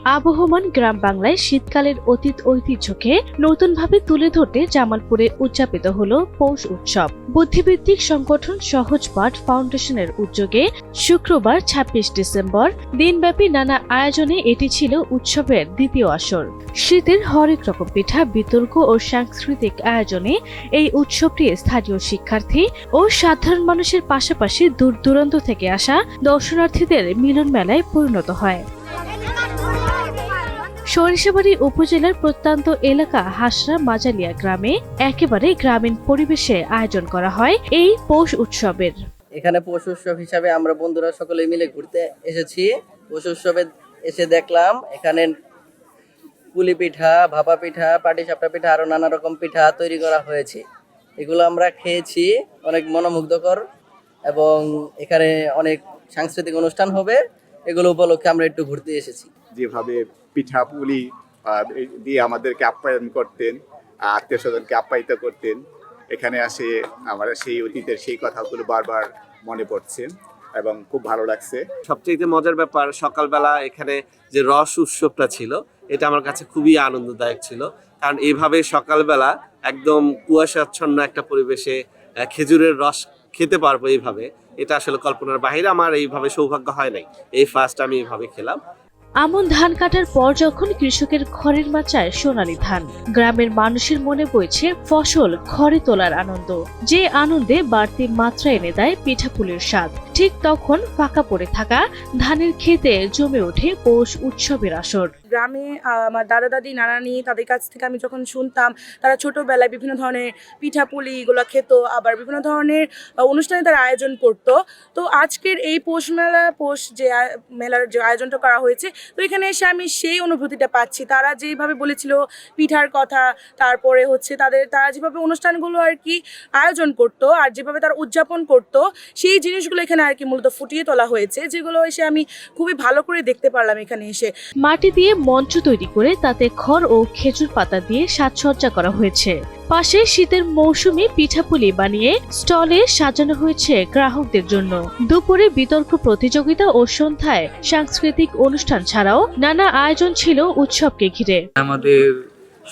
আবহমান গ্রাম বাংলায় শীতকালের অতীত ঐতিহ্যকে নতুনভাবে তুলে ধরতে জামালপুরে উদযাপিত হলো পৌষ উৎসব। বুদ্ধিভিত্তিক সংগঠন সহজপাঠ ফাউন্ডেশনের উদ্যোগে শুক্রবার ২৬ ডিসেম্বর দিনব্যাপী নানা আয়োজনে এটি ছিল উৎসবের দ্বিতীয় আসর। শীতের হরেক রকম পিঠা, বিতর্ক ও সাংস্কৃতিক আয়োজনে এই উৎসবটি স্থানীয় শিক্ষার্থী ও সাধারণ মানুষের পাশাপাশি দূর দূরান্ত থেকে আসা দর্শনার্থীদের মিলন মেলায় পরিণত হয়। সরিষাবাড়ী উপজেলার প্রত্যন্ত এলাকা হাসরা মাজালিয়া গ্রামে একেবারে গ্রামীণ পরিবেশে আয়োজন করা হয় এই পৌষ উৎসবের। এখানে পৌষ উৎসব হিসাবে আমরা বন্ধুরা সকলে মিলে ঘুরতে এসেছি। পৌষ উৎসবে এসে দেখলাম এখানে পুলি পিঠা, ভাপা পিঠা, পাটিসাপটা পিঠা আরো নানা রকম পিঠা তৈরি করা হয়েছে। এগুলো আমরা খেয়েছি, অনেক মনোমুগ্ধকর, এবং এখানে অনেক সাংস্কৃতিক অনুষ্ঠান হবে। এগুলো উপলক্ষে আমরা একটু ঘুরতে এসেছি। যেভাবে পিঠা পুলি দিয়ে আমাদেরকে আপ্যায়ন করতেন, আত্মীয় স্বজনকে আপ্যায়িত করতেন, এখানে আসে আমরা সেই অতীতের সেই কথাগুলো বারবার মনে পড়ছে এবং খুব ভালো লাগছে। সবচেয়ে মজার ব্যাপার, সকালবেলা এখানে যে রস উৎসবটা ছিল এটা আমার কাছে খুবই আনন্দদায়ক ছিল, কারণ এইভাবে সকালবেলা একদম কুয়াশাচ্ছন্ন একটা পরিবেশে খেজুরের রস খেতে পারবো এইভাবে, এটা আসলে কল্পনার বাইরে। আমার এইভাবে সৌভাগ্য হয় নাই, এই ফার্স্ট আমি এইভাবে খেলাম। আমন ধান কাটার পর যখন কৃষকের ঘরের মাচায় সোনালী ধান, গ্রামের মানুষের মনে বইছে ফসল ঘরে তোলার আনন্দ, যে আনন্দে বাড়তি মাত্রা এনে দেয় পিঠাপুলির স্বাদ। ঠিক তখন ফাঁকা পড়ে থাকা ধানের ক্ষেতে জমে ওঠে পৌষ উৎসবের আসর। গ্রামে আমার দাদা দাদি নানানি তাদের কাছ থেকে আমি যখন শুনতাম, তারা ছোটবেলায় বিভিন্ন ধরনের পিঠাপুলি এগুলো খেত, আবার বিভিন্ন ধরনের অনুষ্ঠানে তারা আয়োজন করতো। তো আজকের এই পৌষ মেলার যে আয়োজনটা করা হয়েছে, তো এখানে এসে আমি সেই অনুভূতিটা পাচ্ছি। তারা যেভাবে বলেছিল পিঠার কথা, তারপরে হচ্ছে তারা যেভাবে অনুষ্ঠানগুলো আর কি আয়োজন করতো আর যেভাবে তারা উদযাপন করতো, সেই জিনিসগুলো এখানে আর কি মূলত ফুটিয়ে তোলা হয়েছে, যেগুলো এসে আমি খুবই ভালো করে দেখতে পারলাম এখানে এসে। মাটি দিয়ে মঞ্চ তৈরি করে তাতে খড় ও খেজুর পাতা দিয়ে সাজসজ্জা করা হয়েছে। পাশে শীতের মৌসুমী পিঠাপুলি বানিয়ে স্টলে সাজানো হয়েছে গ্রাহকদের জন্য। দুপুরে বিতর্ক প্রতিযোগিতা ও সন্ধ্যায় সাংস্কৃতিক অনুষ্ঠান ছাড়াও নানা আয়োজন ছিল উৎসবকে ঘিরে। আমাদের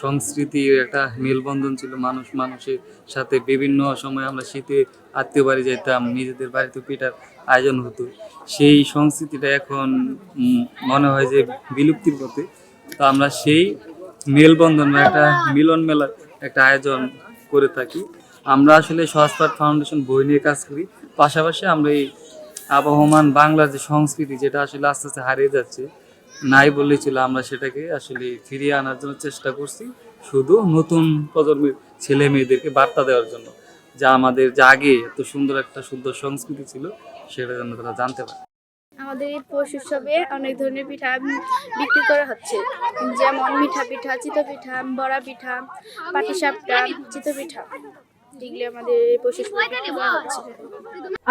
সংস্কৃতির একটা মেলবন্ধন ছিল, মানুষ মানুষের সাথে। বিভিন্ন সময় আমরা শীতে আত্মীয় বাড়ি যেতাম, নিজেদের বাড়িতে পিঠার আয়োজন হতো। সেই সংস্কৃতিটা এখন মনে হয় যে বিলুপ্তির পথে। তো আমরা সেই মেলবন্ধন বা একটা মিলন মেলার একটা আয়োজন করে থাকি। আমরা আসলে সহজপাঠ ফাউন্ডেশন বই নিয়ে কাজ করি, পাশাপাশি আমরা এই আবহমান বাংলার যে সংস্কৃতি, যেটা আসলে আস্তে আস্তে হারিয়ে যাচ্ছে, নাই বললেই ছিল, আমরা সেটাকে আসলে ফিরিয়ে আনার জন্য চেষ্টা করছি, শুধু নতুন প্রজন্মের ছেলে মেয়েদেরকে বার্তা দেওয়ার জন্য, যা আমাদের যে আগে এত সুন্দর একটা শুদ্ধ সংস্কৃতি ছিল সেটা যেন তারা জানতে পারে। আমাদের এই পৌষ উৎসবে অনেক ধরনের পিঠা বিক্রি করা হচ্ছে, যেমন মিঠা পিঠা, চিতই পিঠা, বড়া পিঠা, পাটিসাপটা, চিতই পিঠা, এগুলি আমাদের এই পৌষ উৎসবে বিক্রি করা হচ্ছে।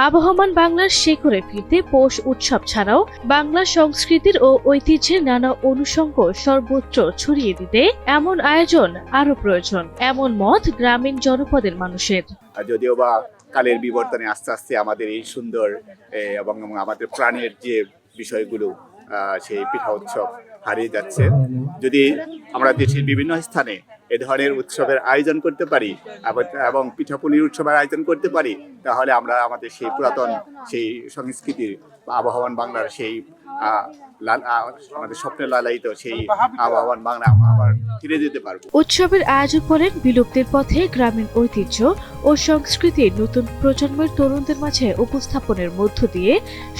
আবহমান বাংলার শেকড়ে ফিরতে পৌষ উৎসব ছাড়াও বাংলা সংস্কৃতির ও ঐতিহ্যের নানা অনুষঙ্গ সর্বত্র ছড়িয়ে দিতে এমন আয়োজন আরো প্রয়োজন, এমন মত গ্রামীণ জনপদের মানুষের। যদিও বা কালের বিবর্তনে আস্তে আস্তে আমাদের এই সুন্দর এবং আমাদের প্রাণের যে বিষয়গুলো, সেই পিঠা উৎসব হারিয়ে যাচ্ছে। যদি আমরা দেশের বিভিন্ন স্থানে এ ধরনের উৎসবের আয়োজন করতে পারি এবং পিঠাপুলির উৎসবের আয়োজন করতে পারি, তাহলে আমরা আমাদের সেই পুরাতন সেই সংস্কৃতির আবহমান বাংলার সেই আমাদের স্বপ্নে লালায়িত সেই আবহমান বাংলা আবার ফিরে যেতে পারবো। উৎসবের আয়োজন করেন বিলুপ্তির পথে গ্রামীণ ঐতিহ্য ও সংস্কৃতি নতুন প্রজন্মের তরুণদের মাঝে উপস্থাপনের মধ্য দিয়ে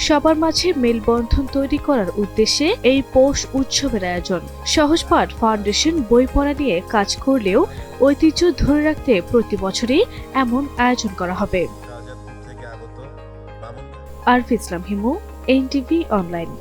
সবার মাঝে মেলবন্ধন তৈরি করার উদ্দেশ্যে এই পৌষ উৎসবের আয়োজন। সহজপাঠ ফাউন্ডেশন বই পড়া নিয়ে কাজ করলেও ঐতিহ্য ধরে রাখতে প্রতি বছরই এমন আয়োজন করা হবে। আরফি ইসলাম হিমু, এনটিভি অনলাইন।